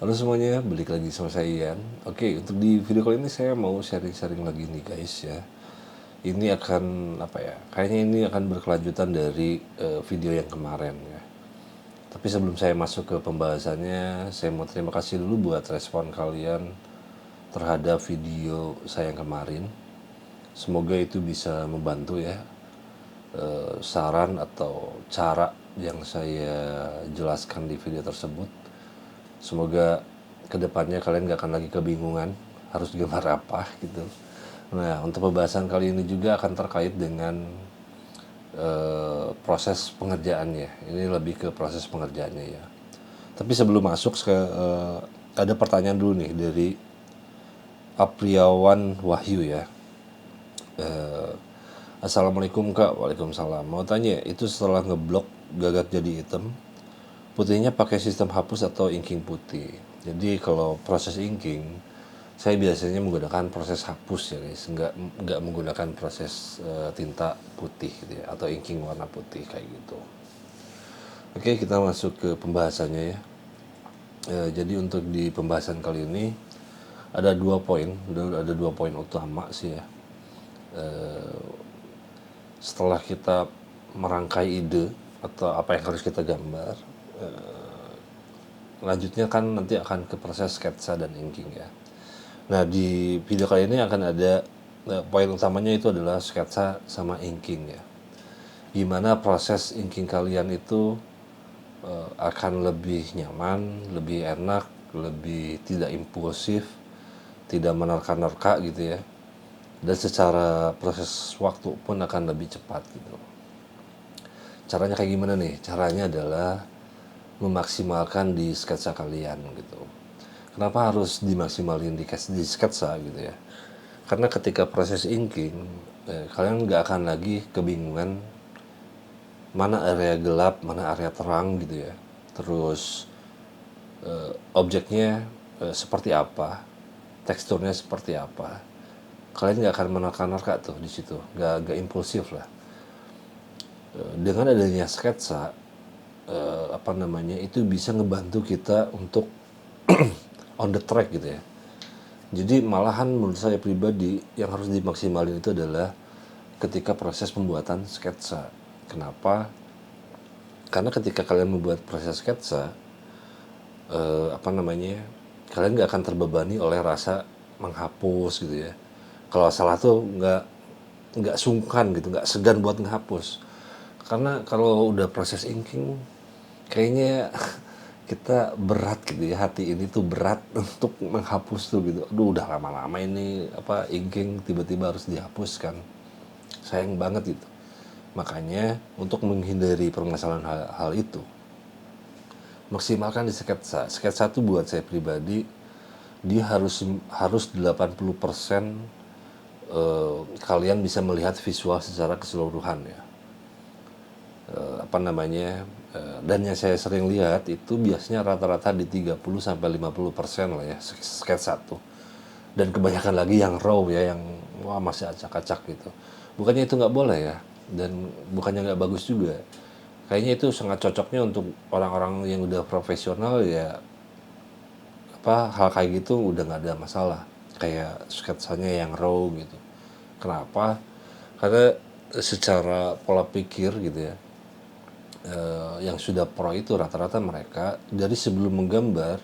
Halo semuanya, balik lagi sama saya Ian. Oke, untuk di video kali ini saya mau sharing-sharing lagi nih guys ya. Ini akan apa ya? Kayaknya ini akan berkelanjutan dari video yang kemarin ya. Tapi sebelum saya masuk ke pembahasannya, saya mau terima kasih dulu buat respon kalian terhadap video saya yang kemarin. Semoga itu bisa membantu ya, saran atau cara yang saya jelaskan di video tersebut. Semoga kedepannya kalian gak akan lagi kebingungan harus gambar apa gitu. Nah, untuk pembahasan kali ini juga akan terkait dengan proses pengerjaannya. Ini lebih ke proses pengerjaannya ya. Tapi sebelum masuk ada pertanyaan dulu nih dari Apriawan Wahyu ya. Assalamualaikum Kak. Waalaikumsalam. Mau tanya, itu setelah ngeblok gagak jadi hitam, putihnya pakai sistem hapus atau inking putih? Jadi kalau proses inking, saya biasanya menggunakan proses hapus ya guys, nggak menggunakan proses tinta putih gitu ya, atau inking warna putih kayak gitu. Oke, kita masuk ke pembahasannya ya. Jadi untuk di pembahasan kali ini ada ada dua poin utama sih ya. Setelah kita merangkai ide atau apa yang harus kita gambar, lanjutnya kan nanti akan ke proses sketsa dan inking ya. Nah, di video kali ini akan ada poin utamanya itu adalah sketsa sama inking ya. Gimana proses inking kalian itu akan lebih nyaman, lebih enak, lebih tidak impulsif, tidak menerka-nerka gitu ya. Dan secara proses waktu pun akan lebih cepat gitu. Caranya kayak gimana nih? Caranya adalah memaksimalkan di sketsa kalian gitu. Kenapa harus dimaksimalin di sketsa gitu ya? Karena ketika proses inking, kalian nggak akan lagi kebingungan mana area gelap, mana area terang gitu ya. Terus objeknya seperti apa, teksturnya seperti apa. Kalian nggak akan menerka-nerka tuh di situ, nggak impulsif lah. Dengan adanya sketsa, itu bisa ngebantu kita untuk on the track gitu ya. Jadi malahan menurut saya pribadi yang harus dimaksimalin itu adalah ketika proses pembuatan sketsa. Kenapa? Karena ketika kalian membuat proses sketsa, kalian nggak akan terbebani oleh rasa menghapus gitu ya. Kalau salah tuh nggak sungkan gitu, nggak segan buat menghapus. Karena kalau udah proses inking, kayaknya kita berat gitu ya, hati ini tuh berat untuk menghapus tuh gitu. Aduh, udah lama-lama ini inking tiba-tiba harus dihapuskan, sayang banget gitu. Makanya untuk menghindari permasalahan hal itu, maksimalkan di sketsa tuh buat saya pribadi dia harus 80% kalian bisa melihat visual secara keseluruhan ya. Dan yang saya sering lihat itu biasanya rata-rata di 30-50% lah ya sketsa tuh. Dan kebanyakan lagi yang raw ya, yang masih acak-acak gitu. Bukannya itu nggak boleh ya, dan bukannya nggak bagus juga. Kayaknya itu sangat cocoknya untuk orang-orang yang udah profesional ya. Hal kayak gitu udah nggak ada masalah, kayak sketsanya yang raw gitu. Kenapa? Karena secara pola pikir gitu ya, yang sudah pro itu rata-rata mereka dari sebelum menggambar,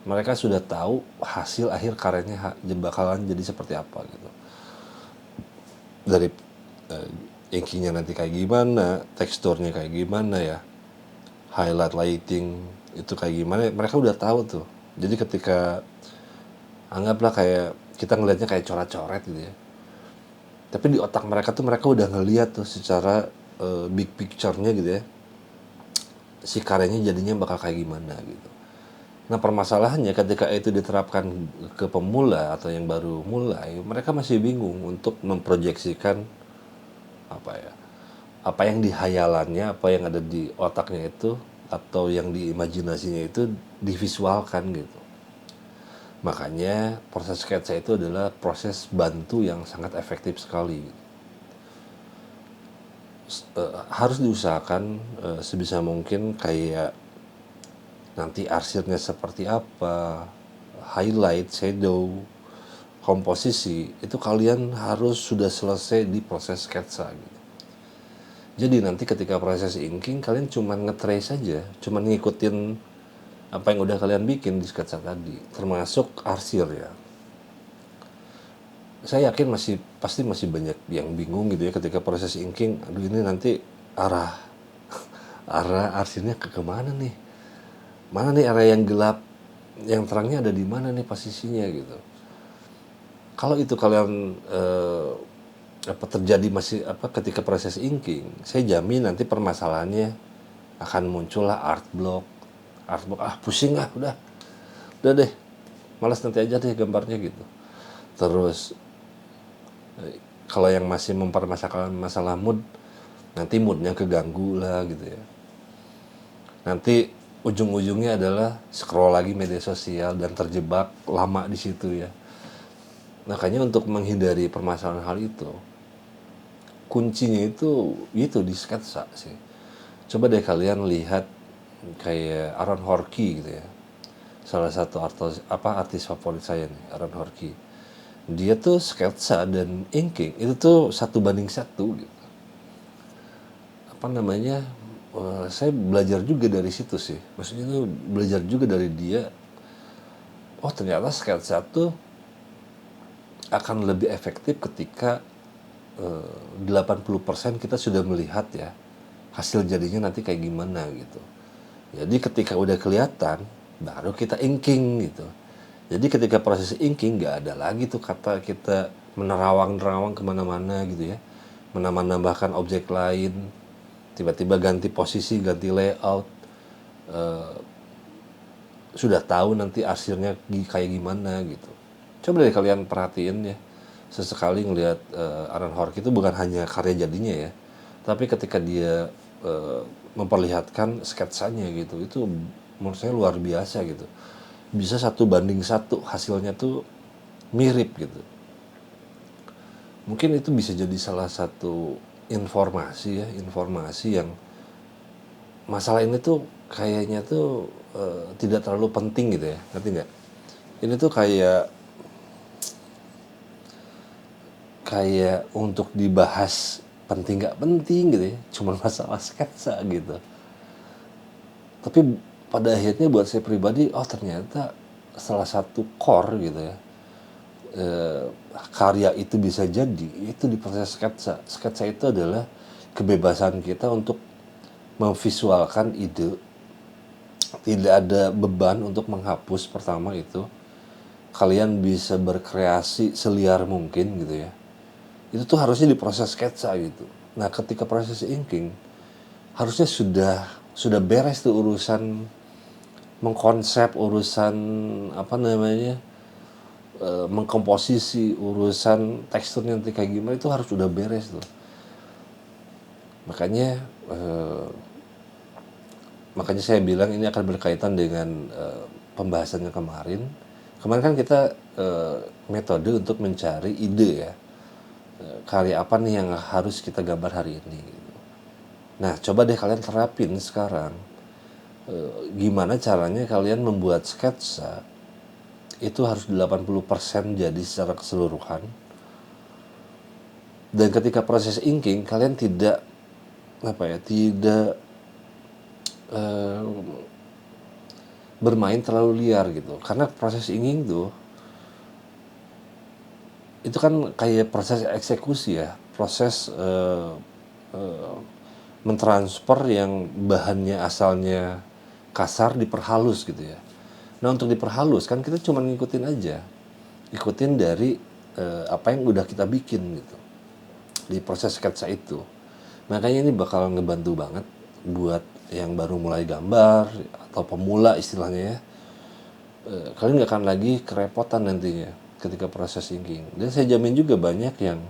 mereka sudah tahu hasil akhir karyanya bakalan jadi seperti apa gitu. Dari inkingnya nanti kayak gimana, teksturnya kayak gimana ya, highlight lighting itu kayak gimana, mereka udah tahu tuh. Jadi ketika anggaplah kayak kita ngelihatnya kayak coret-coret gitu ya, tapi di otak mereka tuh mereka udah ngeliat tuh secara big picture-nya gitu ya, si karyanya jadinya bakal kayak gimana gitu. Nah, permasalahannya ketika itu diterapkan ke pemula atau yang baru mulai, mereka masih bingung untuk memproyeksikan apa ya, apa yang dihayalannya, apa yang ada di otaknya itu atau yang diimajinasinya itu divisualkan gitu. Makanya proses sketsa itu adalah proses bantu yang sangat efektif sekali. Harus diusahakan sebisa mungkin kayak nanti arsirnya seperti apa, highlight, shadow, komposisi, itu kalian harus sudah selesai di proses sketsa gitu. Jadi nanti ketika proses inking kalian cuma nge-trace saja, cuma ngikutin apa yang udah kalian bikin di sketsa tadi, termasuk arsir ya. Saya yakin pasti masih banyak yang bingung gitu ya ketika proses inking. Aduh, ini nanti arah arah arsirnya ke kemana nih? Mana nih area yang gelap, yang terangnya ada di mana nih posisinya gitu. Kalau itu kalian terjadi masih ketika proses inking, saya jamin nanti permasalahannya akan muncullah art block. Pusing udah deh, malas nanti aja deh gambarnya gitu. Terus kalau yang masih mempermasalahkan masalah mood, nanti moodnya keganggu lah gitu ya. Nanti ujung-ujungnya adalah scroll lagi media sosial dan terjebak lama di situ ya. Makanya untuk menghindari permasalahan hal itu, kuncinya itu di sketsa sih. Coba deh kalian lihat kayak Aaron Horkey gitu ya. Salah satu artis favorit saya nih, Aaron Horkey. Dia tuh sketsa dan inking itu tuh 1:1 gitu. Saya belajar juga dari situ sih. Maksudnya tuh belajar juga dari dia. Oh, ternyata sketsa tuh akan lebih efektif ketika 80% kita sudah melihat ya hasil jadinya nanti kayak gimana gitu. Jadi ketika udah kelihatan baru kita inking gitu. Jadi ketika proses inking nggak ada lagi tuh kata kita menerawang-nerawang kemana-mana gitu ya, menambahkan objek lain, tiba-tiba ganti posisi, ganti layout, sudah tahu nanti arsirnya kayak gimana gitu. Coba deh kalian perhatiin ya, sesekali ngelihat Aaron Horkey itu bukan hanya karya jadinya ya, tapi ketika dia memperlihatkan sketsanya gitu, itu menurut saya luar biasa gitu. Bisa 1:1 hasilnya tuh mirip gitu. Mungkin itu bisa jadi salah satu informasi yang masalah ini tuh kayaknya tuh tidak terlalu penting gitu ya, ngerti nggak? Ini tuh kayak untuk dibahas penting nggak penting gitu ya, cuma masalah sketsa gitu. Tapi pada akhirnya buat saya pribadi, ternyata salah satu core gitu ya, karya itu bisa jadi itu di proses sketsa. Sketsa itu adalah kebebasan kita untuk memvisualkan ide, tidak ada beban untuk menghapus. Pertama itu kalian bisa berkreasi seliar mungkin gitu ya, itu tuh harusnya di proses sketsa gitu. Nah ketika proses inking harusnya sudah beres tuh urusan mengkonsep, urusan mengkomposisi, urusan teksturnya nanti kayak gimana, itu harus udah beres tuh. Makanya saya bilang ini akan berkaitan dengan pembahasannya kemarin. Kemarin kan kita metode untuk mencari ide ya, karya apa nih yang harus kita gambar hari ini gitu. Nah coba deh kalian terapin sekarang, gimana caranya kalian membuat sketsa itu harus 80% jadi secara keseluruhan. Dan ketika proses inking kalian tidak bermain terlalu liar gitu. Karena proses inking tuh itu kan kayak proses eksekusi ya, proses mentransfer yang bahannya asalnya kasar diperhalus gitu ya. Nah untuk diperhalus kan kita cuma ikutin dari apa yang udah kita bikin gitu di proses sketsa itu. Makanya ini bakal ngebantu banget buat yang baru mulai gambar atau pemula istilahnya ya. Kalian nggak akan lagi kerepotan nantinya ketika proses inking. Dan saya jamin juga banyak yang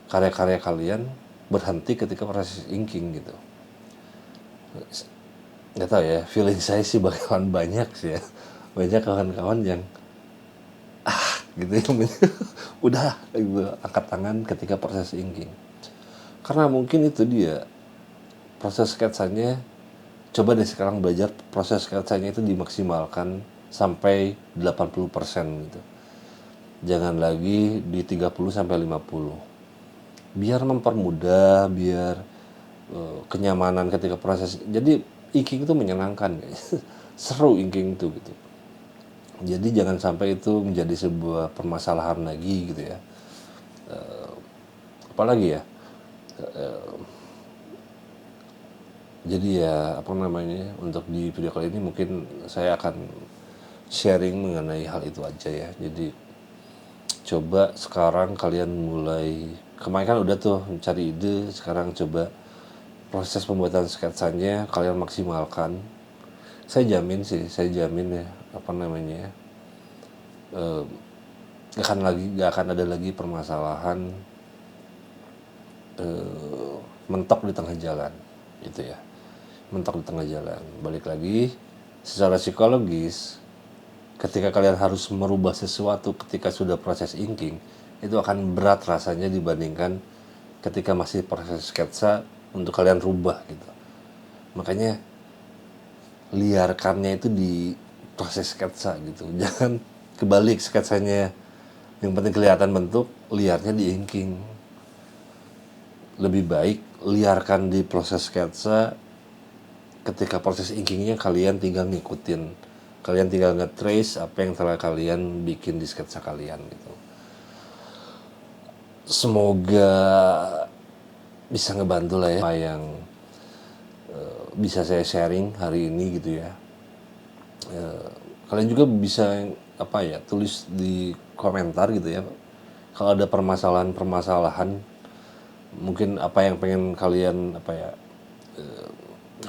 karya-karya kalian berhenti ketika proses inking gitu. Nggak tahu ya, feeling saya sih bakalan banyak sih ya, banyak kawan-kawan yang gitu ya udah gitu, angkat tangan ketika proses inking. Karena mungkin itu dia, proses sketsanya coba deh sekarang belajar proses sketsanya itu dimaksimalkan sampai 80% gitu. Jangan lagi di 30 sampai 50. Biar mempermudah, biar kenyamanan ketika proses. Jadi inking itu menyenangkan, guys. Seru inking itu gitu. Jadi jangan sampai itu menjadi sebuah permasalahan lagi gitu ya. Apalagi ya, jadi ya apa namanya, untuk di video kali ini mungkin saya akan sharing mengenai hal itu aja ya. Jadi coba sekarang kalian mulai, kemarin kan udah tuh mencari ide, sekarang coba proses pembuatan sketsanya kalian maksimalkan. Saya jamin ya, apa namanya, gak akan ada lagi permasalahan mentok di tengah jalan gitu ya. Mentok di tengah jalan. Balik lagi, secara psikologis, ketika kalian harus merubah sesuatu ketika sudah proses inking, itu akan berat rasanya dibandingkan ketika masih proses sketsa untuk kalian rubah gitu. Makanya liarkannya itu di proses sketsa gitu. Jangan kebalik, sketsanya yang penting kelihatan bentuk, liarnya di inking. Lebih baik liarkan di proses sketsa, ketika proses inkingnya kalian tinggal ngikutin, kalian tinggal nge-trace apa yang telah kalian bikin di sketsa kalian gitu. Semoga bisa ngebantu lah ya apa yang bisa saya sharing hari ini gitu ya. Kalian juga bisa apa ya, tulis di komentar gitu ya, kalau ada permasalahan-permasalahan, mungkin apa yang pengen kalian apa ya,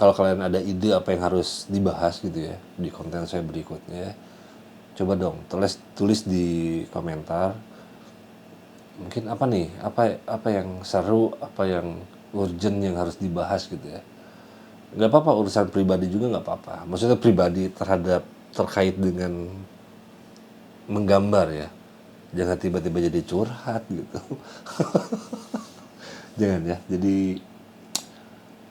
kalau kalian ada ide apa yang harus dibahas gitu ya di konten saya berikutnya, coba dong tulis di komentar. Mungkin apa nih, apa yang seru, apa yang urgent yang harus dibahas gitu ya. Nggak apa-apa, urusan pribadi juga nggak apa-apa, maksudnya pribadi terkait dengan menggambar ya. Jangan tiba-tiba jadi curhat gitu. Jangan ya. Jadi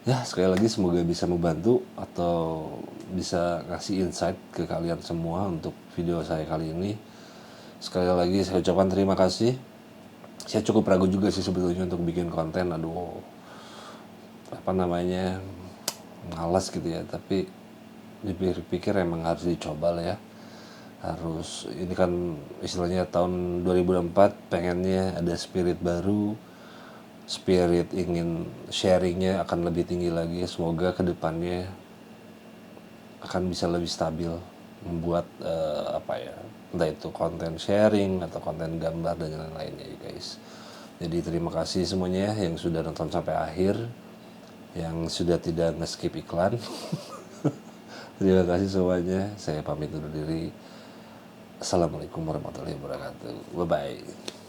ya sekali lagi semoga bisa membantu atau bisa ngasih insight ke kalian semua untuk video saya kali ini. Sekali lagi saya ucapkan terima kasih. Saya cukup ragu juga sih sebetulnya untuk bikin konten, aduh apa namanya, malas gitu ya. Tapi dipikir-pikir emang harus dicoba lah ya. Harus, ini kan istilahnya tahun 2004, pengennya ada spirit baru, spirit ingin sharingnya akan lebih tinggi lagi. Semoga kedepannya akan bisa lebih stabil membuat apa ya, entah itu konten sharing atau konten gambar dan lain-lainnya ya guys. Jadi terima kasih semuanya yang sudah nonton sampai akhir, yang sudah tidak nge-skip iklan. Terima kasih semuanya, saya pamit undur diri. Assalamualaikum warahmatullahi wabarakatuh. Bye bye.